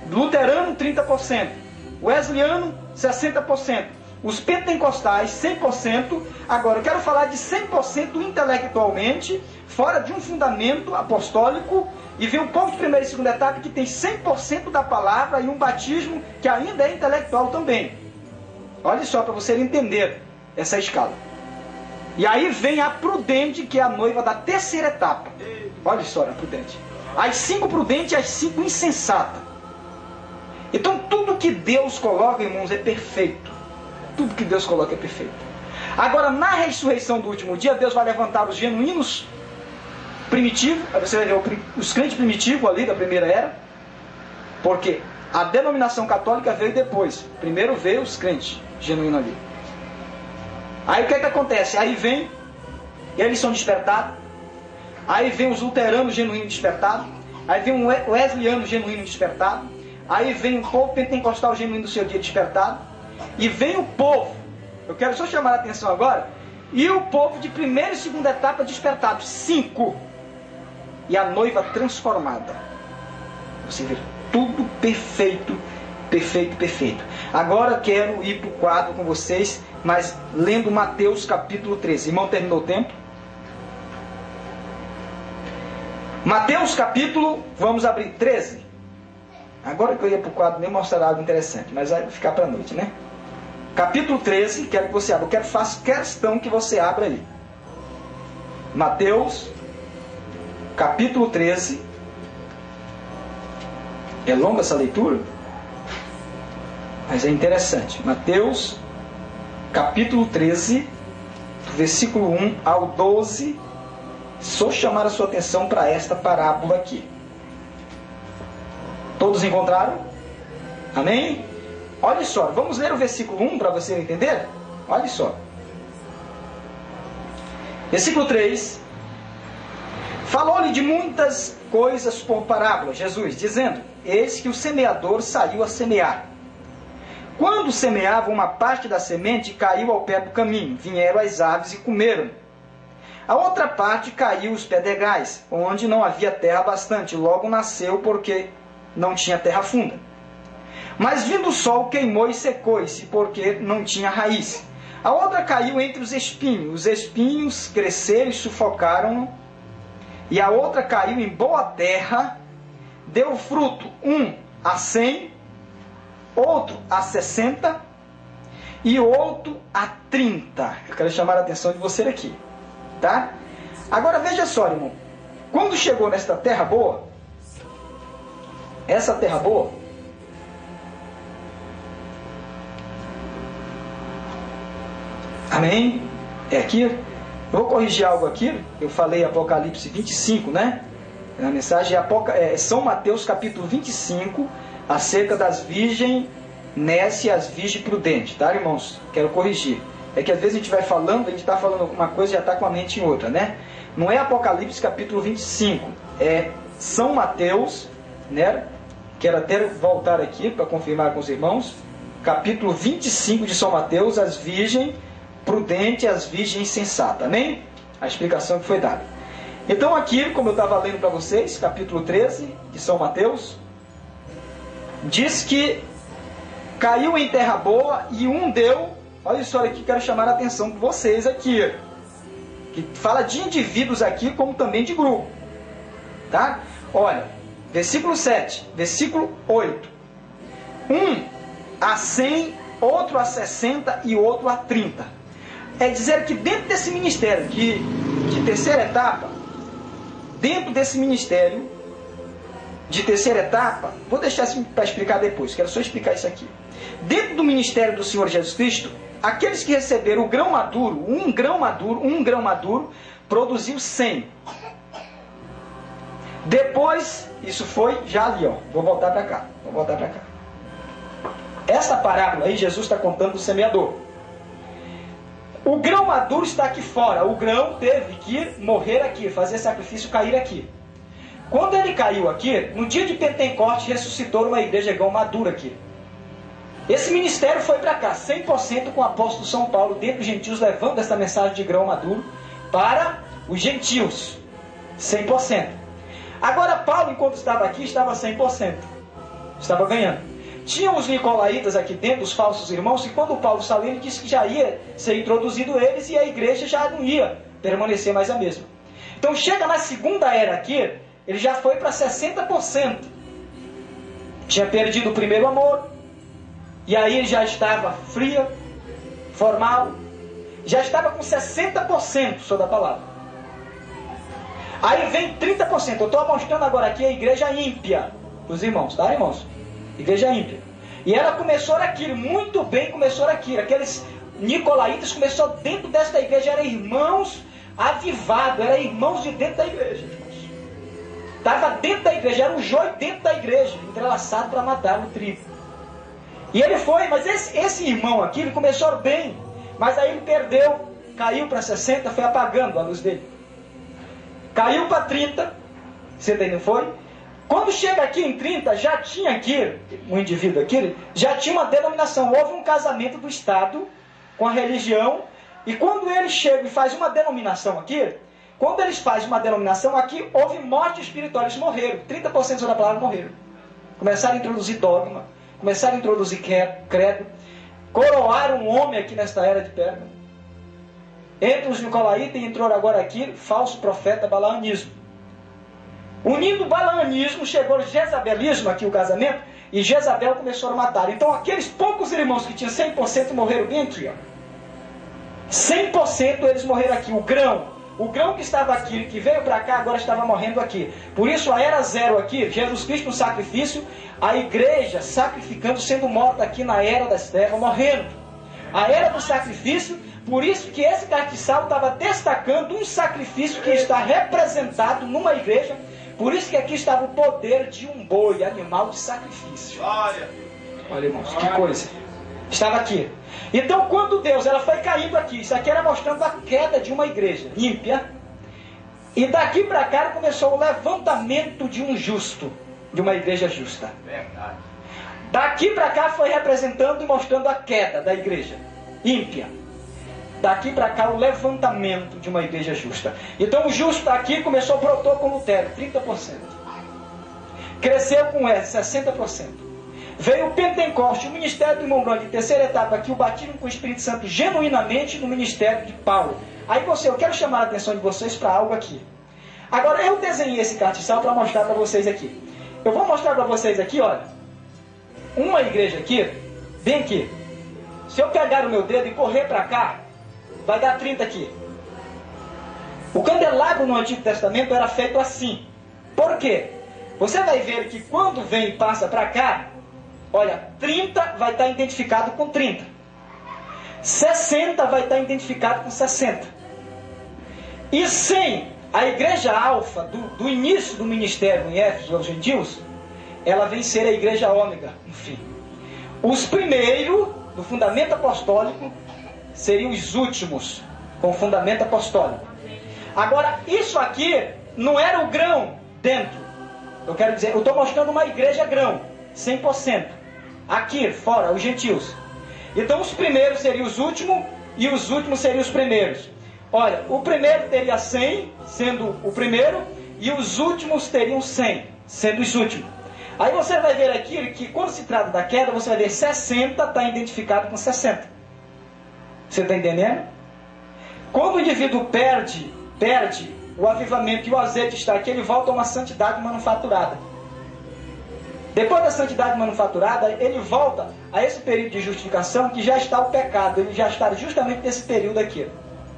Luterano 30%. Wesleyano 60%. Os pentecostais 100%. Agora eu quero falar de 100% intelectualmente, fora de um fundamento apostólico. E vem um povo de primeira e segunda etapa que tem 100% da palavra e um batismo que ainda é intelectual também. Olha só para você entender essa escala. E aí vem a prudente, que é a noiva da terceira etapa. Olha só a prudente. As 5 prudentes e as 5 insensatas. Então tudo que Deus coloca, irmãos, é perfeito. Tudo que Deus coloca é perfeito. Agora, na ressurreição do último dia, Deus vai levantar os genuínos primitivos. Aí você vai ver os crentes primitivos ali da primeira era. Porque a denominação católica veio depois. Primeiro veio os crentes genuínos ali. Aí o que é que acontece? Aí vem, e eles são despertados. Aí vem os luteranos genuínos despertados. Aí vem o wesleyano genuíno despertado. Aí vem o povo pentecostal genuíno do seu dia despertado. E vem o povo. Eu quero só chamar a atenção agora E o povo de primeira e segunda etapa despertado, 5. E a noiva transformada. Você vê, tudo perfeito, perfeito, perfeito. Agora eu quero ir para o quadro com vocês, mas lendo Mateus capítulo 13. Irmão, terminou o tempo? Mateus capítulo, vamos abrir 13. Agora que eu ia para o quadro, nem mostrar algo interessante, mas vai ficar para a noite, né? Capítulo 13, quero que você abra. Eu faço questão que você abra aí. Mateus, capítulo 13. É longa essa leitura, mas é interessante. Mateus, capítulo 13, do versículo 1 ao 12. Só chamar a sua atenção para esta parábola aqui. Todos encontraram? Amém? Olha só, vamos ler o versículo 1 para você entender? Olha só. Versículo 3. Falou-lhe de muitas coisas por parábola, Jesus, dizendo: eis que o semeador saiu a semear. Quando semeava, uma parte da semente caiu ao pé do caminho. Vieram as aves e comeram. A outra parte caiu os pedregais, onde não havia terra bastante. Logo nasceu, porque não tinha terra funda. Mas vindo o sol, queimou e secou-se, porque não tinha raiz. A outra caiu entre os espinhos. Os espinhos cresceram e sufocaram-no. E a outra caiu em boa terra, deu fruto, um a 100, outro a 60 e outro a 30. Eu quero chamar a atenção de você aqui, tá? Agora veja só, irmão. Quando chegou nesta terra boa, essa terra boa, amém? É aqui. Eu vou corrigir algo aqui. Eu falei Apocalipse 25, né? Na mensagem é São Mateus capítulo 25, acerca das virgens Nesse e as virgens prudentes, tá, irmãos? Quero corrigir. É que às vezes a gente vai falando, a gente está falando uma coisa e já está com a mente em outra, né? Não é Apocalipse capítulo 25, é São Mateus, né? Quero até voltar aqui para confirmar com os irmãos. Capítulo 25 de São Mateus, as virgens prudentes e as virgens sensatas, amém? A explicação que foi dada. Então aqui, como eu estava lendo para vocês, capítulo 13 de São Mateus, diz que caiu em terra boa e um deu. Olha isso aqui, quero chamar a atenção de vocês aqui, que fala de indivíduos aqui como também de grupo, tá? Olha, versículo 7, versículo 8. Um a 100, outro a 60 e outro a 30. É dizer que dentro desse ministério de terceira etapa, dentro desse ministério de terceira etapa, vou deixar assim para explicar depois, quero só explicar isso aqui. Dentro do ministério do Senhor Jesus Cristo, aqueles que receberam o grão maduro, um grão maduro, produziu 100. Depois, isso foi já ali, ó. Vou voltar para cá. Essa parábola aí, Jesus está contando do semeador. O grão maduro está aqui fora. O grão teve que morrer aqui, fazer sacrifício, cair aqui. Quando ele caiu aqui, no dia de Pentecostes, ressuscitou uma igreja grão madura aqui. Esse ministério foi para cá, 100% com o apóstolo São Paulo, dentro dos gentios, levando essa mensagem de grão maduro para os gentios. 100%. Agora, Paulo, enquanto estava aqui, estava 100%. Estava ganhando. Tinha os nicolaítas aqui dentro, os falsos irmãos, e quando Paulo saiu, ele disse que já ia ser introduzido eles e a igreja já não ia permanecer mais a mesma. Então, chega na segunda era aqui, ele já foi para 60%. Tinha perdido o primeiro amor, e aí ele já estava fria, formal, já estava com 60% sobre a palavra. Aí vem 30%. Eu estou mostrando agora aqui a igreja ímpia dos irmãos, tá, irmãos? Igreja ímpia. E ela começou aquilo, muito bem começou aquilo. Aqueles nicolaítas começou dentro desta igreja, eram irmãos avivados, eram irmãos de dentro da igreja, irmãos. Estava dentro da igreja, era um joio dentro da igreja, entrelaçado para matar o trigo. E ele foi, mas esse irmão aqui, ele começou bem, mas aí ele perdeu, caiu para 60, foi apagando a luz dele. Caiu para 30, você não foi? Quando chega aqui em 30, já tinha aqui, um indivíduo aqui, já tinha uma denominação. Houve um casamento do Estado com a religião, E quando eles chegam e fazem uma denominação aqui, quando eles fazem uma denominação aqui, houve morte espiritual, eles morreram. 30% da palavra morreram. Começaram a introduzir dogma, começaram a introduzir credo, coroaram um homem aqui nesta era de Pérgamo. Entre os nicolaítas entrou agora aqui falso profeta balaamismo. Unindo o balaamismo, chegou o jezabelismo aqui, o casamento, e Jezabel começou a matar. Então aqueles poucos irmãos que tinham 100% morreram bem aqui, ó. 100% eles morreram aqui. O grão que estava aqui, que veio para cá, agora estava morrendo aqui. Por isso a era zero aqui, Jesus Cristo no sacrifício, a igreja sacrificando, sendo morta aqui na era das trevas, morrendo. A era do sacrifício, por isso que esse castiçal estava destacando um sacrifício que está representado numa igreja. Por isso que aqui estava o poder de um boi, animal de sacrifício. Olha, irmãos, que coisa. Estava aqui. Então, quando Deus, ela foi caindo aqui, isso aqui era mostrando a queda de uma igreja ímpia. E daqui para cá começou o levantamento de um justo, de uma igreja justa. Verdade. Daqui para cá foi representando e mostrando a queda da igreja ímpia. Daqui para cá o levantamento de uma igreja justa. Então o justo aqui começou, brotou com Lutero, 30%. Cresceu com esse, 60%. Veio o Pentecoste, o ministério do irmão Brandi, terceira etapa aqui, o batismo com o Espírito Santo genuinamente no ministério de Paulo. Aí eu quero chamar a atenção de vocês para algo aqui. Agora eu desenhei esse castiçal para mostrar para vocês aqui. Eu vou mostrar para vocês aqui, olha. Uma igreja aqui, bem aqui. Se eu pegar o meu dedo e correr para cá, vai dar 30 aqui. O candelabro no Antigo Testamento era feito assim. Por quê? Você vai ver que quando vem e passa para cá, olha, 30 vai estar identificado com 30. 60 vai estar identificado com 60. E 100, a igreja alfa do início do ministério em Éfeso aos gentios, ela vem ser a igreja ômega, enfim. Os primeiros, do fundamento apostólico, seriam os últimos, com o fundamento apostólico. Agora, isso aqui não era o grão dentro. Eu quero dizer, eu estou mostrando uma igreja grão, 100%. Aqui, fora, os gentios. Então, os primeiros seriam os últimos, e os últimos seriam os primeiros. Olha, o primeiro teria 100, sendo o primeiro, e os últimos teriam 100, sendo os últimos. Aí você vai ver aqui que quando se trata da queda, você vai ver 60 está identificado com 60. Você está entendendo? Quando o indivíduo perde o avivamento e o azeite está aqui, ele volta a uma santidade manufaturada. Depois da santidade manufaturada, ele volta a esse período de justificação que já está o pecado. Ele já está justamente nesse período aqui.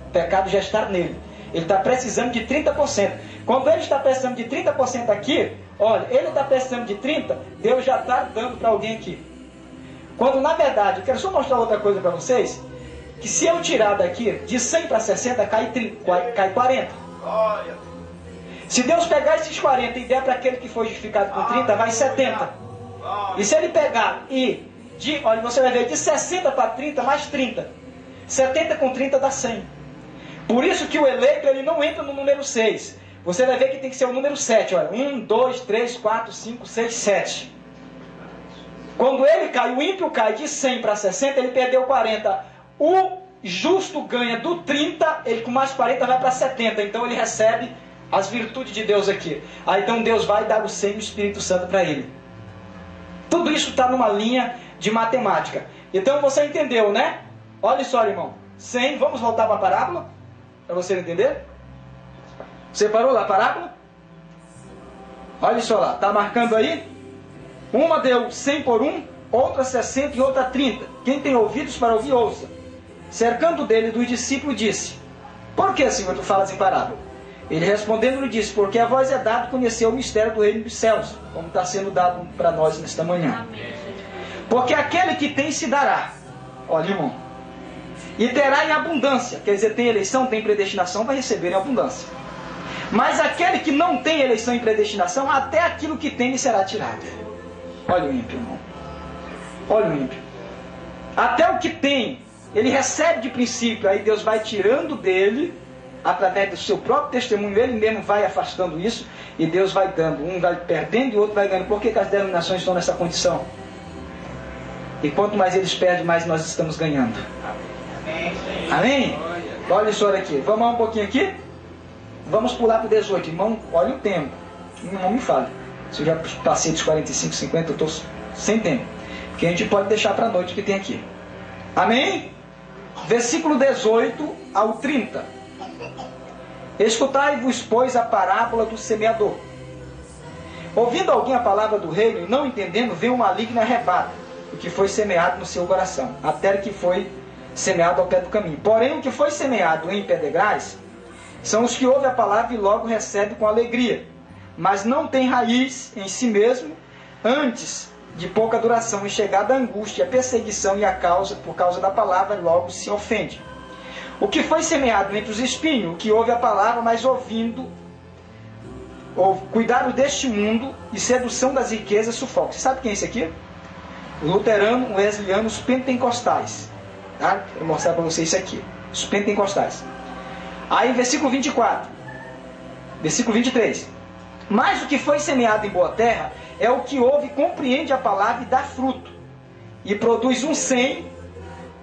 O pecado já está nele. Ele está precisando de 30%. Quando ele está precisando de 30% aqui, olha, ele está precisando de 30%, Deus já está dando para alguém aqui. Quando na verdade, eu quero só mostrar outra coisa para vocês, que se eu tirar daqui de 100 para 60, cai 40. Se Deus pegar esses 40 e der para aquele que foi justificado com 30, vai 70. E se ele pegar olha, você vai ver de 60 para 30, mais 30. 70 com 30 dá 100. Por isso que o eleito, ele não entra no número 6. Você vai ver que tem que ser o número 7. Olha, 1, 2, 3, 4, 5, 6, 7. Quando ele cai, o ímpio cai de 100 para 60, ele perdeu 40. O justo ganha do 30, ele com mais 40 vai para 70. Então ele recebe as virtudes de Deus aqui. Aí então Deus vai dar o 100 do Espírito Santo para ele. Tudo isso está numa linha de matemática. Então você entendeu, né? Olha só, irmão. 100, vamos voltar para a parábola? Para você entender? Você parou lá a parábola? Olha só lá, está marcando aí? Uma deu 100 por 1, outra 60 e outra 30. Quem tem ouvidos para ouvir, ouça. Cercando dele dos discípulos, disse: Por que, Senhor, tu falas em parábola? Ele respondendo lhe disse: Porque a vós é dado conhecer o mistério do reino dos céus, como está sendo dado para nós nesta manhã. Porque aquele que tem se dará. Olha, irmão. E terá em abundância. Quer dizer, tem eleição, tem predestinação, vai receber em abundância. Mas aquele que não tem eleição e predestinação, até aquilo que tem lhe será tirado. Olha o ímpio, irmão. Olha o ímpio. Até o que tem, ele recebe de princípio, aí Deus vai tirando dele, através do seu próprio testemunho, ele mesmo vai afastando isso, e Deus vai dando. Um vai perdendo e o outro vai ganhando. Por que as denominações estão nessa condição? E quanto mais eles perdem, mais nós estamos ganhando. Amém? Olha isso aqui. Vamos lá um pouquinho aqui? Vamos pular para o 18. Irmão, olha o tempo. Não me fale. Se eu já passei dos 45, 50, eu estou sem tempo. Porque a gente pode deixar para a noite o que tem aqui. Amém? Versículo 18 ao 30. Escutai-vos, pois, a parábola do semeador. Ouvindo alguém a palavra do reino e não entendendo, vem um maligno e arrebata o que foi semeado no seu coração, até que foi semeado ao pé do caminho. Porém, o que foi semeado em pedregais são os que ouvem a palavra e logo recebem com alegria, mas não tem raiz em si mesmo, antes de pouca duração, e chegada a angústia, a perseguição e a causa, por causa da palavra, logo se ofende. O que foi semeado entre os espinhos, o que ouve a palavra, mas ouvindo, ou cuidado deste mundo e sedução das riquezas sufoca. Você sabe quem é esse aqui? O luterano, o wesleyano, os pentecostais. Tá? Vou mostrar para vocês isso aqui. Os pentecostais. Aí, versículo 24. Versículo 23. Mas o que foi semeado em boa terra é o que ouve, compreende a palavra e dá fruto. E produz um 100,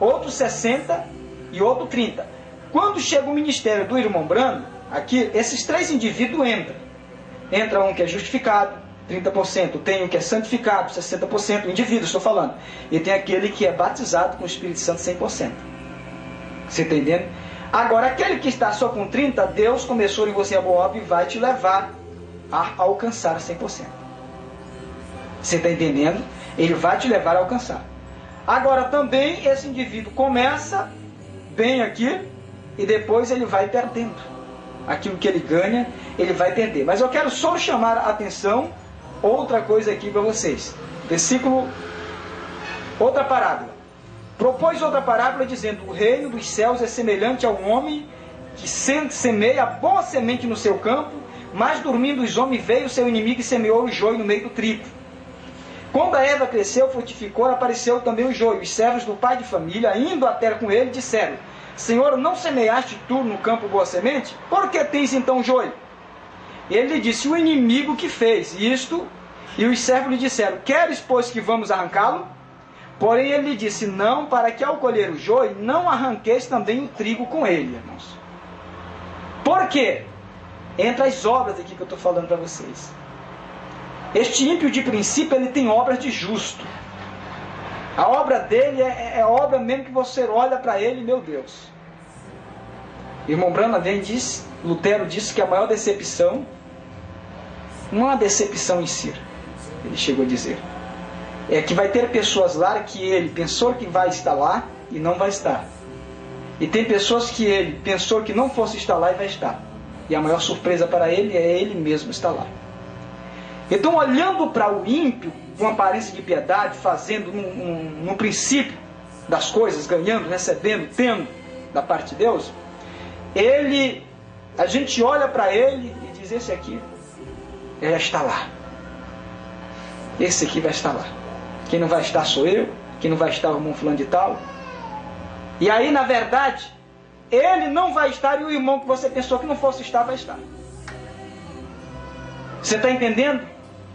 outro 60 e outro 30. Quando chega o ministério do irmão Brando, aqui, esses três indivíduos entram. Entra um que é justificado, 30%. Tem um que é santificado, 60%. Indivíduo, estou falando. E tem aquele que é batizado com o Espírito Santo, 100%. Você está entendendo? Agora, aquele que está só com 30%, Deus começou em você a boa obra e vai te levar a alcançar 100%. Você está entendendo? Ele vai te levar a alcançar. Agora, também, esse indivíduo começa bem aqui e depois ele vai perdendo. Aquilo que ele ganha, ele vai perder. Mas eu quero só chamar a atenção, outra coisa aqui para vocês. Versículo, outra parábola. Propôs outra parábola dizendo: o reino dos céus é semelhante a um homem que semeia boa semente no seu campo, mas dormindo os homens veio o seu inimigo e semeou o joio no meio do trigo. Quando a erva cresceu, frutificou, apareceu também o joio. Os servos do pai de família, indo até com ele, disseram: Senhor, não semeaste tu no campo boa semente? Por que tens então joio? Ele lhe disse: o inimigo que fez isto. E os servos lhe disseram: queres, pois, que vamos arrancá-lo? Porém ele lhe disse: não, para que ao colher o joio, não arranqueis também o trigo com ele, irmãos. Por quê? Entra as obras aqui que eu estou falando para vocês. Este ímpio, de princípio, ele tem obras de justo. A obra dele é obra mesmo que você olha para ele, meu Deus. Irmão Branham vem diz, Lutero disse que a maior decepção, não é a decepção em si, ele chegou a dizer, é que vai ter pessoas lá que ele pensou que vai estar lá e não vai estar. E tem pessoas que ele pensou que não fosse estar lá e vai estar. E a maior surpresa para ele é ele mesmo estar lá. Então, olhando para o ímpio, com aparência de piedade, fazendo no princípio das coisas, ganhando, recebendo, tendo da parte de Deus, a gente olha para ele e diz: esse aqui, ele está lá. Esse aqui vai estar lá. Quem não vai estar sou eu, quem não vai estar o irmão fulano de tal. E aí, na verdade, ele não vai estar e o irmão que você pensou que não fosse estar, vai estar. Você está entendendo?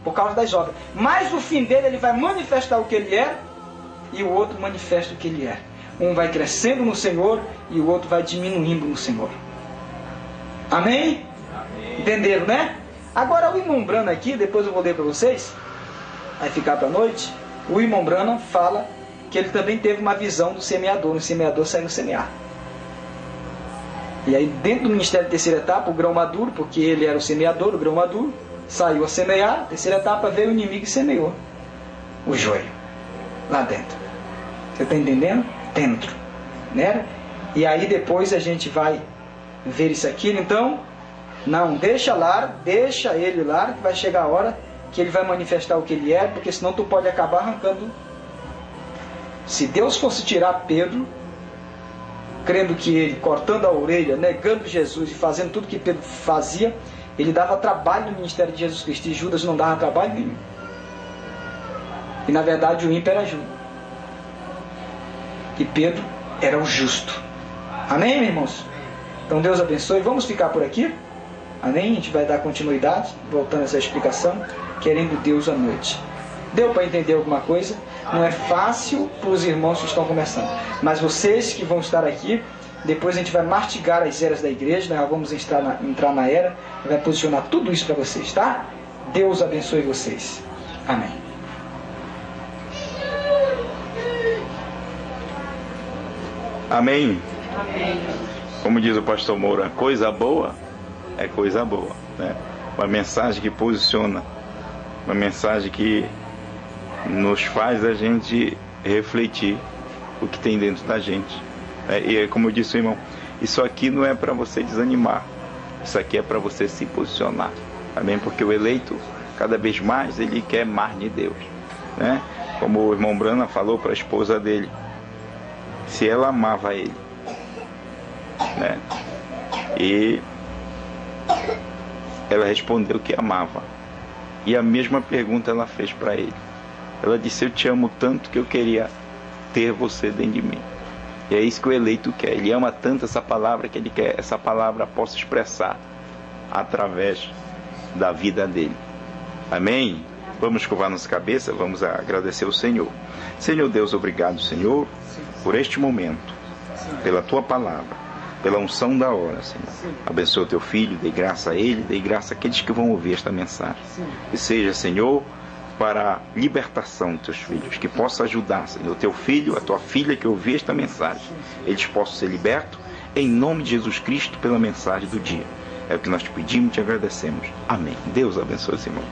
Por causa das obras. Mas o fim dele, ele vai manifestar o que ele é e o outro manifesta o que ele é. Um vai crescendo no Senhor e o outro vai diminuindo no Senhor. Amém? Amém. Entenderam, né? Agora o irmão Branham aqui, depois eu vou ler para vocês, vai ficar para a noite. O irmão Branham fala que ele também teve uma visão do semeador. O semeador saiu semear. E aí dentro do ministério de terceira etapa, o grão maduro, porque ele era o semeador, o grão maduro, saiu a semear. Terceira etapa, veio o inimigo e semeou o joio lá dentro. Você está entendendo? Dentro, né? E aí depois a gente vai ver isso aqui. Então, não, deixa ele lá, que vai chegar a hora que ele vai manifestar o que ele é, porque senão tu pode acabar arrancando. Se Deus fosse tirar Pedro, crendo que ele, cortando a orelha, negando Jesus e fazendo tudo que Pedro fazia, ele dava trabalho no ministério de Jesus Cristo, e Judas não dava trabalho nenhum. E na verdade o ímpio era Judas. E Pedro era o justo. Amém, meus irmãos? Então Deus abençoe. Vamos ficar por aqui. Amém? A gente vai dar continuidade, voltando a essa explicação, querendo Deus à noite. Deu para entender alguma coisa? Não é fácil para os irmãos que estão começando. Mas vocês que vão estar aqui, Depois a gente vai mastigar as eras da igreja, nós vamos entrar na era e vai posicionar tudo isso para vocês, tá? Deus abençoe vocês. Amém. Amém. Amém. Como diz o pastor Moura, coisa boa é coisa boa, né? Uma mensagem que posiciona, uma mensagem que nos faz a gente refletir o que tem dentro da gente. E como eu disse, irmão, isso aqui não é para você desanimar, isso aqui é para você se posicionar, amém? Porque o eleito, cada vez mais, ele quer mais de Deus, né? Como o irmão Brana falou para a esposa dele, se ela amava ele, né? E ela respondeu que amava, e a mesma pergunta ela fez para ele. Ela disse: eu te amo tanto que eu queria ter você dentro de mim. E é isso que o eleito quer. Ele ama tanto essa palavra que ele quer essa palavra possa expressar através da vida dele. Amém? Vamos curvar nossa cabeça, vamos agradecer ao Senhor. Senhor Deus, obrigado, Senhor, por este momento, pela tua palavra, pela unção da hora, Senhor. Abençoa o teu filho, dê graça a ele, dê graça àqueles que vão ouvir esta mensagem. Que seja, Senhor, para a libertação dos teus filhos, que possa ajudar, Senhor, o teu filho, a tua filha que ouvir esta mensagem, eles possam ser libertos, em nome de Jesus Cristo, pela mensagem do dia. É o que nós te pedimos e te agradecemos. Amém. Deus abençoe os irmãos.